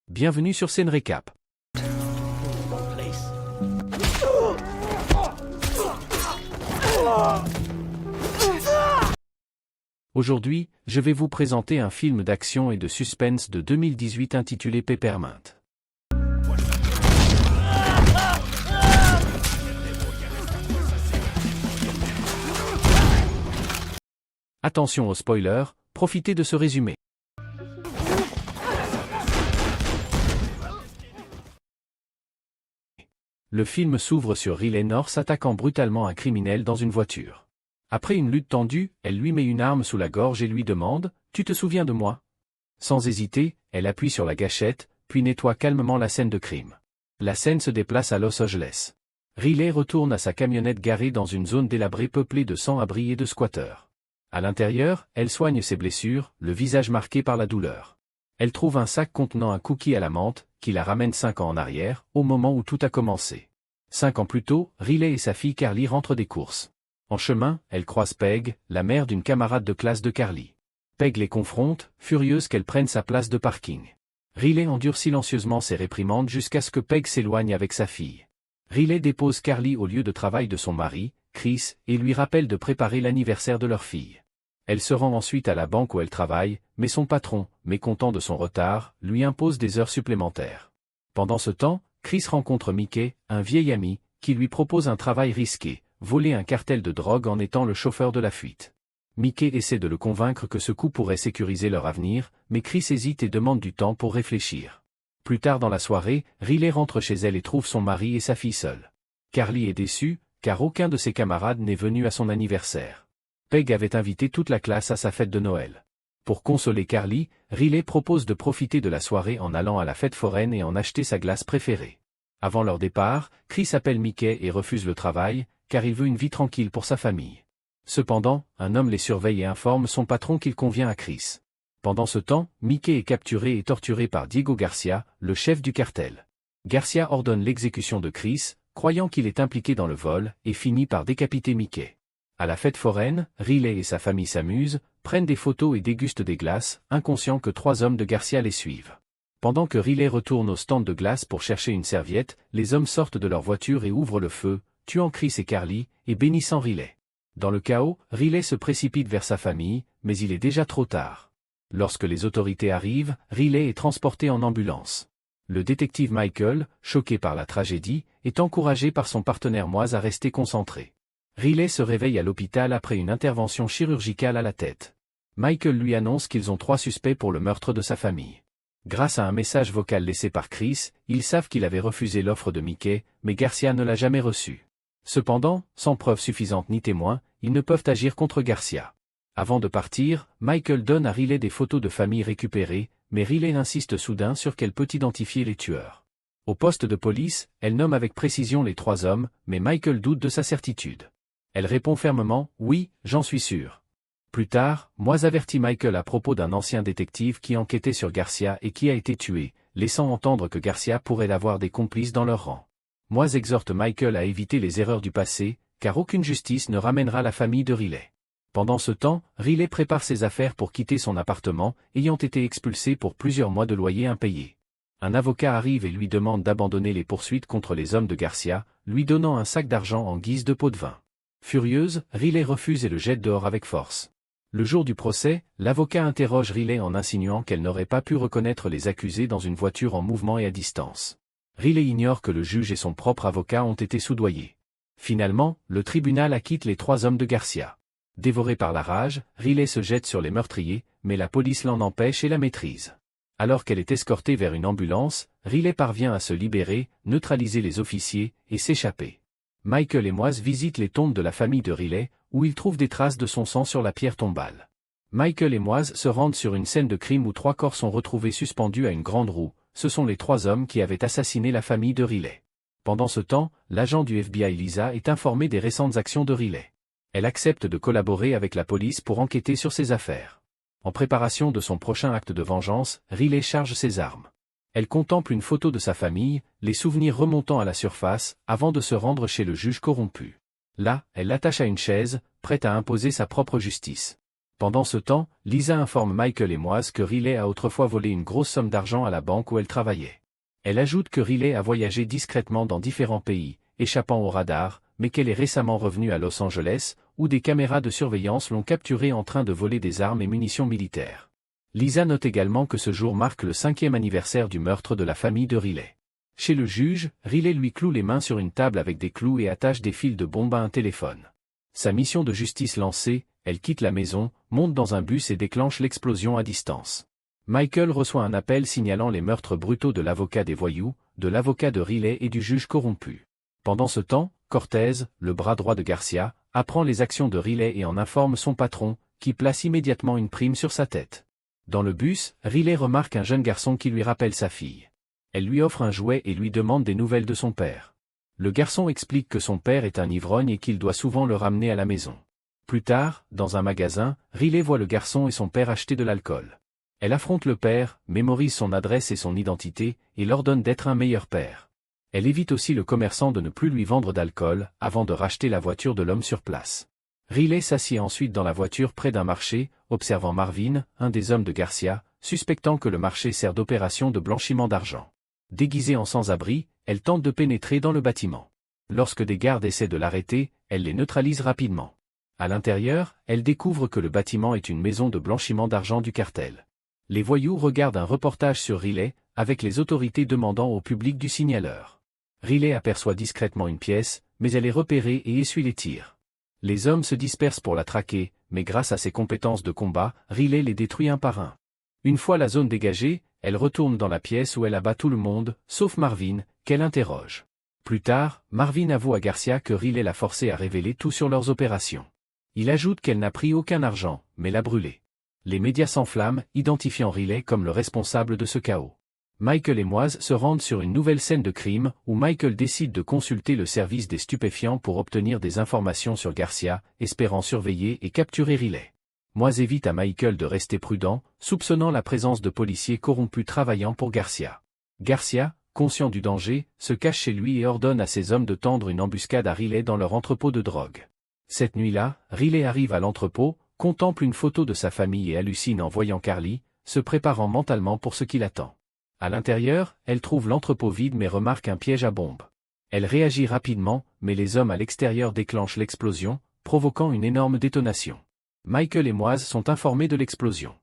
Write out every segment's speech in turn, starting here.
Bienvenue sur Scène Récap. Aujourd'hui, je vais vous présenter un film d'action et de suspense de 2018 intitulé Peppermint. Attention aux spoilers, profitez de ce résumé. Le film s'ouvre sur Riley North attaquant brutalement un criminel dans une voiture. Après une lutte tendue, elle lui met une arme sous la gorge et lui demande « Tu te souviens de moi ?» Sans hésiter, elle appuie sur la gâchette, puis nettoie calmement la scène de crime. La scène se déplace à Los Angeles. Riley retourne à sa camionnette garée dans une zone délabrée peuplée de sans-abri et de squatteurs. À l'intérieur, elle soigne ses blessures, le visage marqué par la douleur. Elle trouve un sac contenant un cookie à la menthe, qui la ramène 5 ans en arrière, au moment où tout a commencé. 5 ans plus tôt, Riley et sa fille Carly rentrent des courses. En chemin, elle croise Peg, la mère d'une camarade de classe de Carly. Peg les confronte, furieuse qu'elle prenne sa place de parking. Riley endure silencieusement ses réprimandes jusqu'à ce que Peg s'éloigne avec sa fille. Riley dépose Carly au lieu de travail de son mari, Chris, et lui rappelle de préparer l'anniversaire de leur fille. Elle se rend ensuite à la banque où elle travaille, mais son patron, mécontent de son retard, lui impose des heures supplémentaires. Pendant ce temps, Chris rencontre Mickey, un vieil ami, qui lui propose un travail risqué, voler un cartel de drogue en étant le chauffeur de la fuite. Mickey essaie de le convaincre que ce coup pourrait sécuriser leur avenir, mais Chris hésite et demande du temps pour réfléchir. Plus tard dans la soirée, Riley rentre chez elle et trouve son mari et sa fille seuls. Carly est déçue, car aucun de ses camarades n'est venu à son anniversaire. Peg avait invité toute la classe à sa fête de Noël. Pour consoler Carly, Riley propose de profiter de la soirée en allant à la fête foraine et en acheter sa glace préférée. Avant leur départ, Chris appelle Mickey et refuse le travail, car il veut une vie tranquille pour sa famille. Cependant, un homme les surveille et informe son patron qu'il convient à Chris. Pendant ce temps, Mickey est capturé et torturé par Diego Garcia, le chef du cartel. Garcia ordonne l'exécution de Chris, croyant qu'il est impliqué dans le vol, et finit par décapiter Mickey. À la fête foraine, Riley et sa famille s'amusent, prennent des photos et dégustent des glaces, inconscients que 3 hommes de Garcia les suivent. Pendant que Riley retourne au stand de glace pour chercher une serviette, les hommes sortent de leur voiture et ouvrent le feu, tuant Chris et Carly, et bénissant Riley. Dans le chaos, Riley se précipite vers sa famille, mais il est déjà trop tard. Lorsque les autorités arrivent, Riley est transporté en ambulance. Le détective Michael, choqué par la tragédie, est encouragé par son partenaire Moise à rester concentré. Riley se réveille à l'hôpital après une intervention chirurgicale à la tête. Michael lui annonce qu'ils ont 3 suspects pour le meurtre de sa famille. Grâce à un message vocal laissé par Chris, ils savent qu'il avait refusé l'offre de Mickey, mais Garcia ne l'a jamais reçue. Cependant, sans preuve suffisante ni témoin, ils ne peuvent agir contre Garcia. Avant de partir, Michael donne à Riley des photos de famille récupérées, mais Riley insiste soudain sur qu'elle peut identifier les tueurs. Au poste de police, elle nomme avec précision les 3 hommes, mais Michael doute de sa certitude. Elle répond fermement « Oui, j'en suis sûr ». Plus tard, Moise avertit Michael à propos d'un ancien détective qui enquêtait sur Garcia et qui a été tué, laissant entendre que Garcia pourrait avoir des complices dans leur rang. Moise exhorte Michael à éviter les erreurs du passé, car aucune justice ne ramènera la famille de Riley. Pendant ce temps, Riley prépare ses affaires pour quitter son appartement, ayant été expulsé pour plusieurs mois de loyer impayé. Un avocat arrive et lui demande d'abandonner les poursuites contre les hommes de Garcia, lui donnant un sac d'argent en guise de pot de vin. Furieuse, Riley refuse et le jette dehors avec force. Le jour du procès, l'avocat interroge Riley en insinuant qu'elle n'aurait pas pu reconnaître les accusés dans une voiture en mouvement et à distance. Riley ignore que le juge et son propre avocat ont été soudoyés. Finalement, le tribunal acquitte les 3 hommes de Garcia. Dévoré par la rage, Riley se jette sur les meurtriers, mais la police l'en empêche et la maîtrise. Alors qu'elle est escortée vers une ambulance, Riley parvient à se libérer, neutraliser les officiers, et s'échapper. Michael et Moise visitent les tombes de la famille de Riley, où ils trouvent des traces de son sang sur la pierre tombale. Michael et Moise se rendent sur une scène de crime où 3 corps sont retrouvés suspendus à une grande roue. Ce sont les 3 hommes qui avaient assassiné la famille de Riley. Pendant ce temps, l'agent du FBI Lisa est informé des récentes actions de Riley. Elle accepte de collaborer avec la police pour enquêter sur ses affaires. En préparation de son prochain acte de vengeance, Riley charge ses armes. Elle contemple une photo de sa famille, les souvenirs remontant à la surface, avant de se rendre chez le juge corrompu. Là, elle l'attache à une chaise, prête à imposer sa propre justice. Pendant ce temps, Lisa informe Michael et Moise que Riley a autrefois volé une grosse somme d'argent à la banque où elle travaillait. Elle ajoute que Riley a voyagé discrètement dans différents pays, échappant au radar, mais qu'elle est récemment revenue à Los Angeles, où des caméras de surveillance l'ont capturé en train de voler des armes et munitions militaires. Lisa note également que ce jour marque le 5e anniversaire du meurtre de la famille de Riley. Chez le juge, Riley lui cloue les mains sur une table avec des clous et attache des fils de bombe à un téléphone. Sa mission de justice lancée, elle quitte la maison, monte dans un bus et déclenche l'explosion à distance. Michael reçoit un appel signalant les meurtres brutaux de l'avocat des voyous, de l'avocat de Riley et du juge corrompu. Pendant ce temps, Cortez, le bras droit de Garcia, apprend les actions de Riley et en informe son patron, qui place immédiatement une prime sur sa tête. Dans le bus, Riley remarque un jeune garçon qui lui rappelle sa fille. Elle lui offre un jouet et lui demande des nouvelles de son père. Le garçon explique que son père est un ivrogne et qu'il doit souvent le ramener à la maison. Plus tard, dans un magasin, Riley voit le garçon et son père acheter de l'alcool. Elle affronte le père, mémorise son adresse et son identité, et l'ordonne d'être un meilleur père. Elle évite aussi le commerçant de ne plus lui vendre d'alcool, avant de racheter la voiture de l'homme sur place. Riley s'assied ensuite dans la voiture près d'un marché, observant Marvin, un des hommes de Garcia, suspectant que le marché sert d'opération de blanchiment d'argent. Déguisée en sans-abri, elle tente de pénétrer dans le bâtiment. Lorsque des gardes essaient de l'arrêter, elle les neutralise rapidement. À l'intérieur, elle découvre que le bâtiment est une maison de blanchiment d'argent du cartel. Les voyous regardent un reportage sur Riley, avec les autorités demandant au public du signaleur. Riley aperçoit discrètement une pièce, mais elle est repérée et essuie les tirs. Les hommes se dispersent pour la traquer, mais grâce à ses compétences de combat, Riley les détruit un par un. Une fois la zone dégagée, elle retourne dans la pièce où elle abat tout le monde, sauf Marvin, qu'elle interroge. Plus tard, Marvin avoue à Garcia que Riley l'a forcé à révéler tout sur leurs opérations. Il ajoute qu'elle n'a pris aucun argent, mais l'a brûlé. Les médias s'enflamment, identifiant Riley comme le responsable de ce chaos. Michael et Moise se rendent sur une nouvelle scène de crime, où Michael décide de consulter le service des stupéfiants pour obtenir des informations sur Garcia, espérant surveiller et capturer Riley. Moise évite à Michael de rester prudent, soupçonnant la présence de policiers corrompus travaillant pour Garcia. Garcia, conscient du danger, se cache chez lui et ordonne à ses hommes de tendre une embuscade à Riley dans leur entrepôt de drogue. Cette nuit-là, Riley arrive à l'entrepôt, contemple une photo de sa famille et hallucine en voyant Carly, se préparant mentalement pour ce qui l'attend. À l'intérieur, elle trouve l'entrepôt vide mais remarque un piège à bombe. Elle réagit rapidement, mais les hommes à l'extérieur déclenchent l'explosion, provoquant une énorme détonation. Michael et Moise sont informés de l'explosion.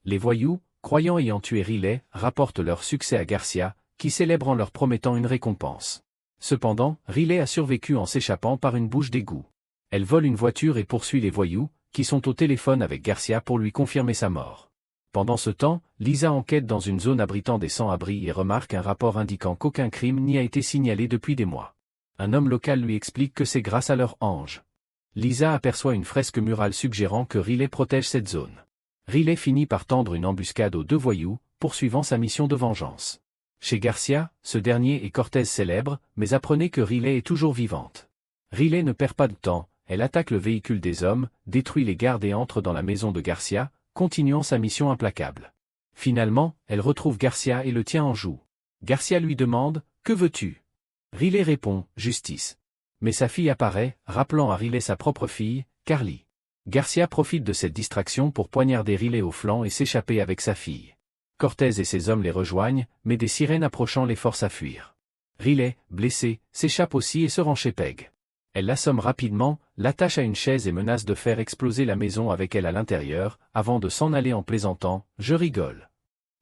Les voyous, croyant ayant tué Riley, rapportent leur succès à Garcia, qui célèbre en leur promettant une récompense. Cependant, Riley a survécu en s'échappant par une bouche d'égout. Elle vole une voiture et poursuit les voyous, qui sont au téléphone avec Garcia pour lui confirmer sa mort. Pendant ce temps, Lisa enquête dans une zone abritant des sans-abri et remarque un rapport indiquant qu'aucun crime n'y a été signalé depuis des mois. Un homme local lui explique que c'est grâce à leur ange. Lisa aperçoit une fresque murale suggérant que Riley protège cette zone. Riley finit par tendre une embuscade aux deux voyous, poursuivant sa mission de vengeance. Chez Garcia, ce dernier est Cortez célèbre, mais apprenez que Riley est toujours vivante. Riley ne perd pas de temps, elle attaque le véhicule des hommes, détruit les gardes et entre dans la maison de Garcia, continuant sa mission implacable. Finalement, elle retrouve Garcia et le tient en joue. Garcia lui demande « Que veux-tu » Riley répond « Justice ». Mais sa fille apparaît, rappelant à Riley sa propre fille, Carly. Garcia profite de cette distraction pour poignarder Riley au flanc et s'échapper avec sa fille. Cortez et ses hommes les rejoignent, mais des sirènes approchant les forcent à fuir. Riley, blessé, s'échappe aussi et se rend chez Peg. Elle l'assomme rapidement, l'attache à une chaise et menace de faire exploser la maison avec elle à l'intérieur, avant de s'en aller en plaisantant « Je rigole ».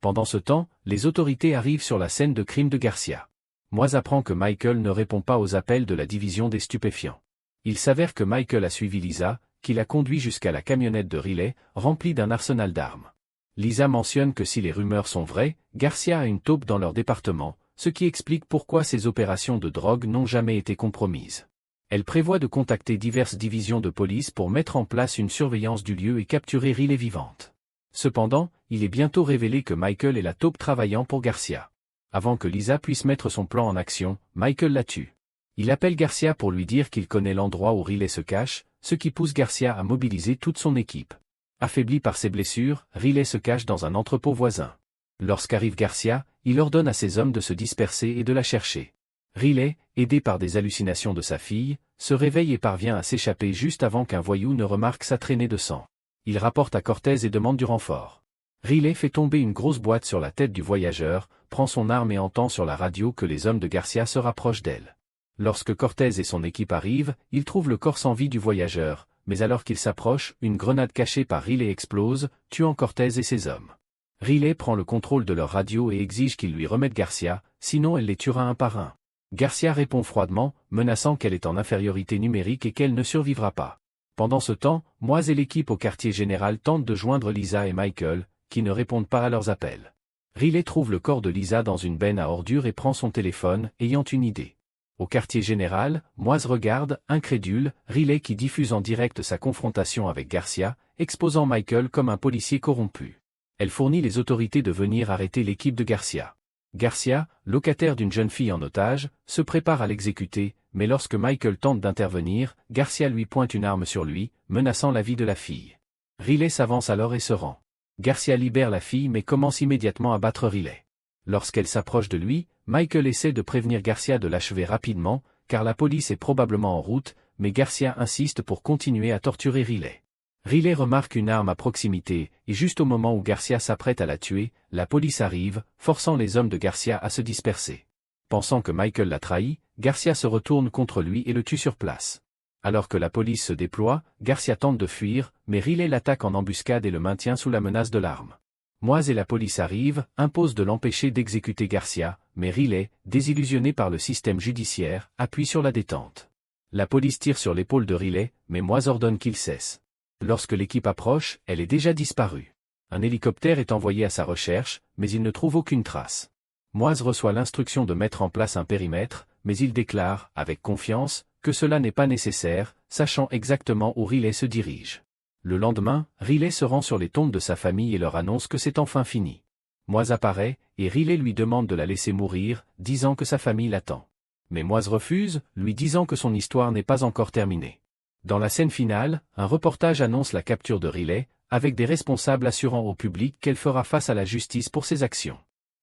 Pendant ce temps, les autorités arrivent sur la scène de crime de Garcia. Moise apprend que Michael ne répond pas aux appels de la division des stupéfiants. Il s'avère que Michael a suivi Lisa, qui l'a conduit jusqu'à la camionnette de Riley, remplie d'un arsenal d'armes. Lisa mentionne que si les rumeurs sont vraies, Garcia a une taupe dans leur département, ce qui explique pourquoi ces opérations de drogue n'ont jamais été compromises. Elle prévoit de contacter diverses divisions de police pour mettre en place une surveillance du lieu et capturer Riley vivante. Cependant, il est bientôt révélé que Michael est la taupe travaillant pour Garcia. Avant que Lisa puisse mettre son plan en action, Michael la tue. Il appelle Garcia pour lui dire qu'il connaît l'endroit où Riley se cache, ce qui pousse Garcia à mobiliser toute son équipe. Affaibli par ses blessures, Riley se cache dans un entrepôt voisin. Lorsqu'arrive Garcia, il ordonne à ses hommes de se disperser et de la chercher. Riley, aidé par des hallucinations de sa fille, se réveille et parvient à s'échapper juste avant qu'un voyou ne remarque sa traînée de sang. Il rapporte à Cortez et demande du renfort. Riley fait tomber une grosse boîte sur la tête du voyageur, prend son arme et entend sur la radio que les hommes de Garcia se rapprochent d'elle. Lorsque Cortez et son équipe arrivent, ils trouvent le corps sans vie du voyageur, mais alors qu'ils s'approchent, une grenade cachée par Riley explose, tuant Cortez et ses hommes. Riley prend le contrôle de leur radio et exige qu'ils lui remettent Garcia, sinon elle les tuera un par un. Garcia répond froidement, menaçant qu'elle est en infériorité numérique et qu'elle ne survivra pas. Pendant ce temps, Moise et l'équipe au quartier général tentent de joindre Lisa et Michael, qui ne répondent pas à leurs appels. Riley trouve le corps de Lisa dans une benne à ordures et prend son téléphone, ayant une idée. Au quartier général, Moise regarde, incrédule, Riley qui diffuse en direct sa confrontation avec Garcia, exposant Michael comme un policier corrompu. Elle fournit les autorités de venir arrêter l'équipe de Garcia. Garcia, locataire d'une jeune fille en otage, se prépare à l'exécuter, mais lorsque Michael tente d'intervenir, Garcia lui pointe une arme sur lui, menaçant la vie de la fille. Riley s'avance alors et se rend. Garcia libère la fille mais commence immédiatement à battre Riley. Lorsqu'elle s'approche de lui, Michael essaie de prévenir Garcia de l'achever rapidement, car la police est probablement en route, mais Garcia insiste pour continuer à torturer Riley. Riley remarque une arme à proximité, et juste au moment où Garcia s'apprête à la tuer, la police arrive, forçant les hommes de Garcia à se disperser. Pensant que Michael l'a trahi, Garcia se retourne contre lui et le tue sur place. Alors que la police se déploie, Garcia tente de fuir, mais Riley l'attaque en embuscade et le maintient sous la menace de l'arme. Moise et la police arrivent, imposent de l'empêcher d'exécuter Garcia, mais Riley, désillusionné par le système judiciaire, appuie sur la détente. La police tire sur l'épaule de Riley, mais Moise ordonne qu'il cesse. Lorsque l'équipe approche, elle est déjà disparue. Un hélicoptère est envoyé à sa recherche, mais il ne trouve aucune trace. Moise reçoit l'instruction de mettre en place un périmètre, mais il déclare, avec confiance, que cela n'est pas nécessaire, sachant exactement où Riley se dirige. Le lendemain, Riley se rend sur les tombes de sa famille et leur annonce que c'est enfin fini. Moise apparaît, et Riley lui demande de la laisser mourir, disant que sa famille l'attend. Mais Moise refuse, lui disant que son histoire n'est pas encore terminée. Dans la scène finale, un reportage annonce la capture de Riley, avec des responsables assurant au public qu'elle fera face à la justice pour ses actions.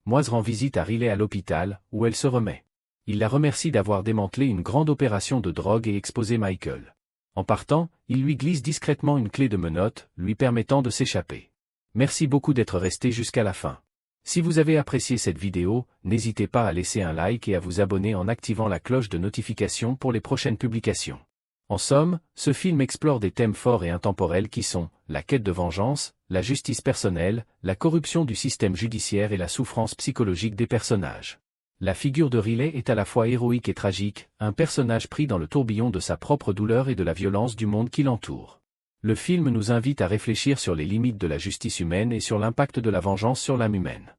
Moise rend visite à Riley à l'hôpital, où elle se remet. Il la remercie d'avoir démantelé une grande opération de drogue et exposé Michael. En partant, il lui glisse discrètement une clé de menotte, lui permettant de s'échapper. Merci beaucoup d'être resté jusqu'à la fin. Si vous avez apprécié cette vidéo, n'hésitez pas à laisser un like et à vous abonner en activant la cloche de notification pour les prochaines publications. En somme, ce film explore des thèmes forts et intemporels qui sont la quête de vengeance, la justice personnelle, la corruption du système judiciaire et la souffrance psychologique des personnages. La figure de Riley est à la fois héroïque et tragique, un personnage pris dans le tourbillon de sa propre douleur et de la violence du monde qui l'entoure. Le film nous invite à réfléchir sur les limites de la justice humaine et sur l'impact de la vengeance sur l'âme humaine.